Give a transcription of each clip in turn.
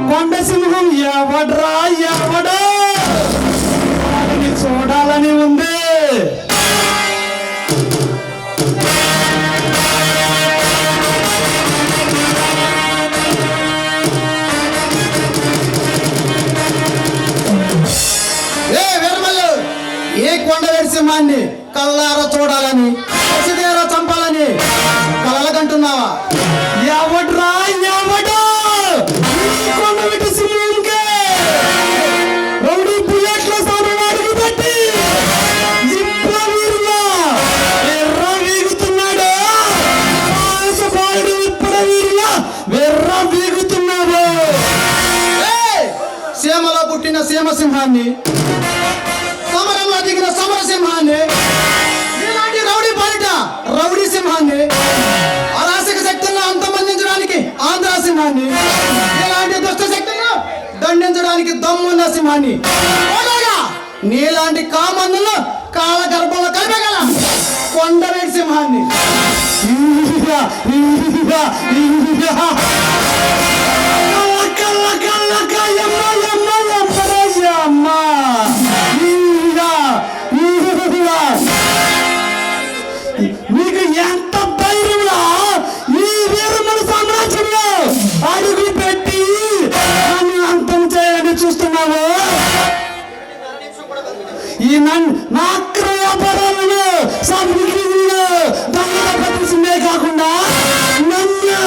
కొండ సింహం ఎవడ్రా ఎవడో చూడాలని ఉంది. ఏ కొండవేడి సింహాన్ని కళ్ళారా చూడాలని, పసిదేరా చంపాలని కలలకంటున్నావా? ఎవడ్రా ఎవడో కొండవేడి సింహంకే రౌడీ బుల్లెట్ల సామాను పెట్టి విప్లవీరులా వెర్ర వీగుతున్నాడు. విప్లవీరులా వెర్ర వీగుతున్నాడు. సీమలో పుట్టిన సీమసింహాన్ని, సమరంలో దిగిన సమరసింహాన్ని, ఇలాంటి రౌడీ పాలిట రౌడీ సింహాన్ని, అరాచక శక్తులను అంతమందించడానికి ఆంధ్ర సింహాన్ని, ఇలాంటి దుష్ట శక్తులను దండించడానికి దమ్మున్న సింహాన్ని, నీలాంటి కామందులను కాల గర్భంలో కలిపగల కొండవేడి సింహాన్ని. నీకు ఎంత ధైర్యంలో ఈ వీరమల సామ్రాజ్యంలో అడుగు పెట్టి నన్ను అంతం చేయాలని చూస్తున్నావు? ఈ నాక్ర వ్యాపారాలను సామగ్రిలో దొంగల ప్రదర్శనే కాకుండా నన్ను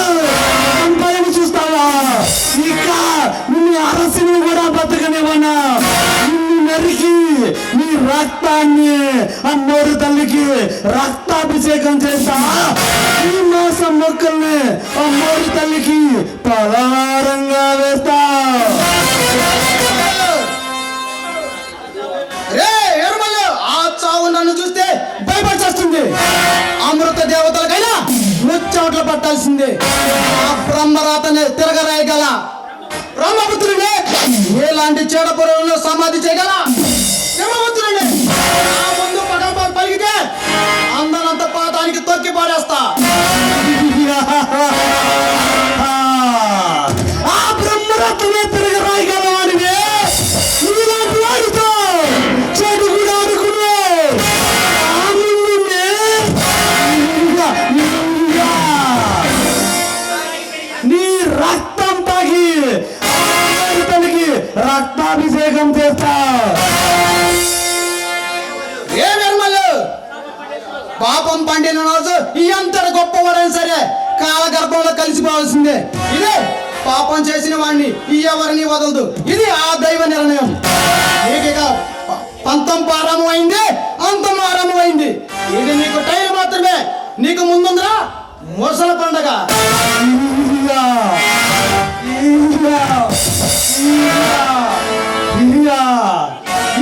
చంపాలని చూస్తావా? ఇక నిన్ను అరసిని కూడా బతకనివ్వనా? నరికి నీ రక్తాన్ని అమ్మోరు తల్లికి రక్తాభిషేకం చేస్తా. ఈ మాసం మొక్కల్ని అమ్మోరు తల్లికి పలహారంగా వేస్తా. ఆ చావు నన్ను చూస్తే భయపడిచేస్తుంది. అమృత దేవతలకైనా ముచ్చోట్ల పట్టాల్సిందే. ఆ బ్రహ్మరాతని తిరగరాయగల బ్రహ్మపుత్రుడే ఎలాంటి చెడపురంలో సమాధి చేయగల బ్రహ్మపుత్రుడే నా ముందు పలిగితే అందనంత పాతానికి తొక్కి పాడేస్తా. ఆ బ్రహ్మరత్నమే తిరగరాయగల వాడివే. ఇలాంటి వాడితో చెడు కూడా అనుకునే నీ రక్తం తాగి రక్తాభిషేకం చేస్తా. ఏ నిర్మలు పాపం పండిన రోజు ఎంతటి గొప్పవాడైనా సరే కాలగర్భంలో కలిసిపోవాల్సిందే. ఇదే పాపం చేసిన వాడిని ఎవరిని వదలదు. ఇది ఆ దైవ నిర్ణయం. నీకు పంతం ప్రారంభమైంది, అంతం ఆరంభమైంది. ఇది నీకు టైం మాత్రమే. నీకు ముందుందిరా ముసల పండగ.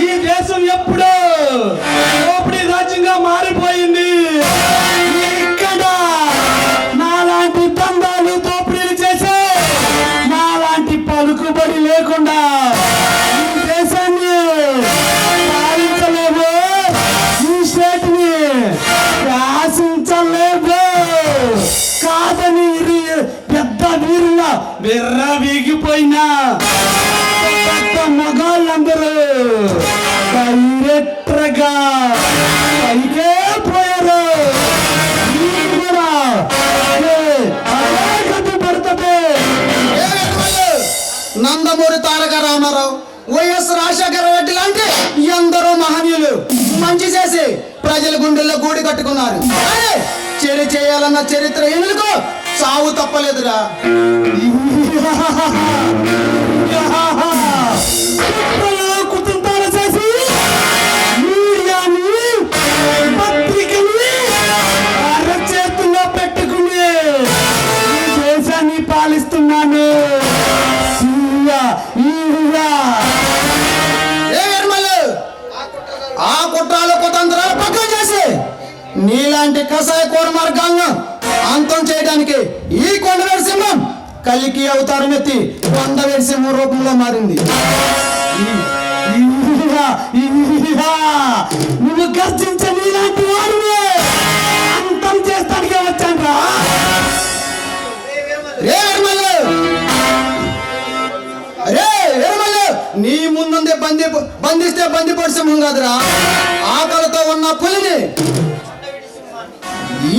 ఈ దేశం ఎప్పుడో దోపిడీ రాజ్యంగా మారిపోయింది. ఇక్కడ నాలాంటి దందాలు దోపిడీలు చేసే నాలాంటి పలుకుబడి లేకుండా ఈ దేశాన్ని పాలించలేవు. ఈ స్టేట్ని శాసించలేవు. కాదని పెద్ద వీరులా వెర్ర వీగిపోయినా మగాళ్ళందరూ కైరెట్రగా పైకే పోయారు. నందమూరి తారక రామారావు, వైఎస్ రాజశేఖర రెడ్డి లాంటి ఎందరో మహనీయులు మంచి చేసి ప్రజల గుండెల్లో గూడి కట్టుకున్నారు. చెడు చేయాలన్న చరిత్ర ఎనుకో సావు తప్పలేదురా. కుటుంబాలు చేసి మీడియాని పత్రికని అరచేతుల్లో పెట్టుకుని దేశాన్ని పాలిస్తున్నాను. ఆ కుట్రాలు కుతంత్రాలు పక్కన చేసి నీలాంటి కషాయ కోర మార్గాలను అంతం చేయడానికి ఈ కొండవేడి సింహం కలికి అవతారం ఎత్తి కొండవేడి సింహం రూపంలో మారింది. నువ్వు గర్జించే నీలాంటి వాడిని అంతం చేస్తానికే వచ్చాను రా. బంధిస్తే బందిపోటు సింహం కాదురా, ఆకలితో ఉన్న పులిని.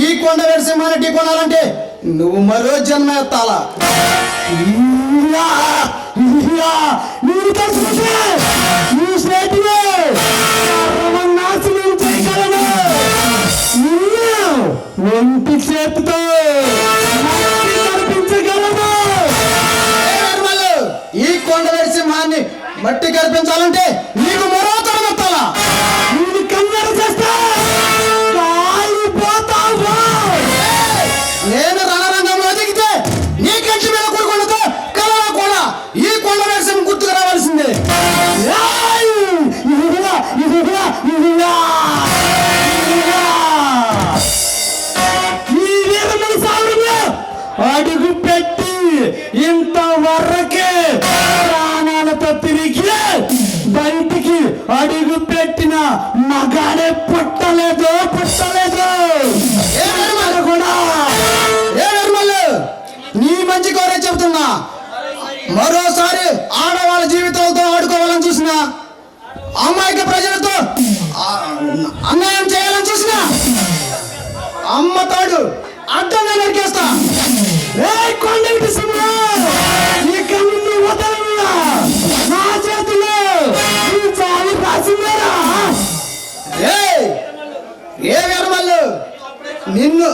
ఈ కొండవేటి సింహాన్ని ఢీ కొనాలంటే నువ్వు మరో జన్మ ఎత్తాలా. ఒంటి చేతితో కనిపించగలదు. ఈ కొండవేటి సింహాన్ని మట్టి కల్పించాలంటే నీకు మరో తరం ఎత్తాలా. నేను కన్నడ చేస్తా కాలిపోతావా? నేను రణరంగంలో దిగితే నీ కంటి మీద కూడుకుండతో కలలా కూడా ఈ కొండవేటి సింహం గుర్తుకు రావాల్సిందే. అడుగు పెట్టి ఇంతవరకే ప్రాణాలతో తిరిగి బయటికి అడుగు పెట్టిన మగాడే పుట్టలేదు. కూడా నీ మంచి కోరే చెబుతున్నా, మరోసారి ఆడవాళ్ళ జీవితాలతో ఆడుకోవాలని చూసినా, అమ్మాయికి ప్రజలతో అన్యాయం చేయాలని చూసినా అమ్మ తాడు అడ్డంగా నరికేస్తా. కొండటి సింహం ఇక నిన్ను వదలన్నా, నా చేతిలో నీ చాలు రాసిందేరా. ఏ వీరమల్లు నిన్ను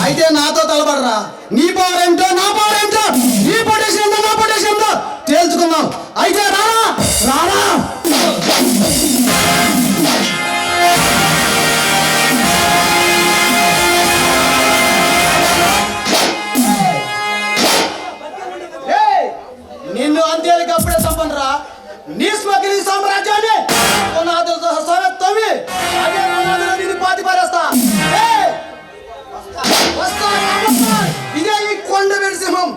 అయితే నాతో తలబడరా. నీ పవర్ ఏంటో నా పవర్ ఏంటో, నీ పొటేషన్ ఏంటో నా పొటేషన్ ఏంటో తేల్చుకుందాం. అయితే రారా. నిన్ను అంతేలికి అప్పుడే చంపనరా. నీ స్మగ్లీ సామ్రాజ్యాన్ని పునాదులతో తవ్వి అదే పునాదులో నిన్ను పాతి పారేస్తా. ఇదే ఈ కొండవేటి సింహం.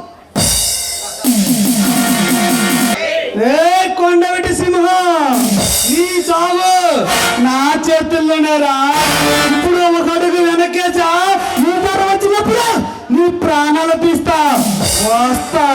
కొండటి సింహం నీ చావు నా చేతుల్లోనేరా. ఇప్పుడు ఒక అడుగు వెనకేసా, నీ ధర వచ్చినప్పుడు నీ ప్రాణాలు తీస్తా. వస్తా.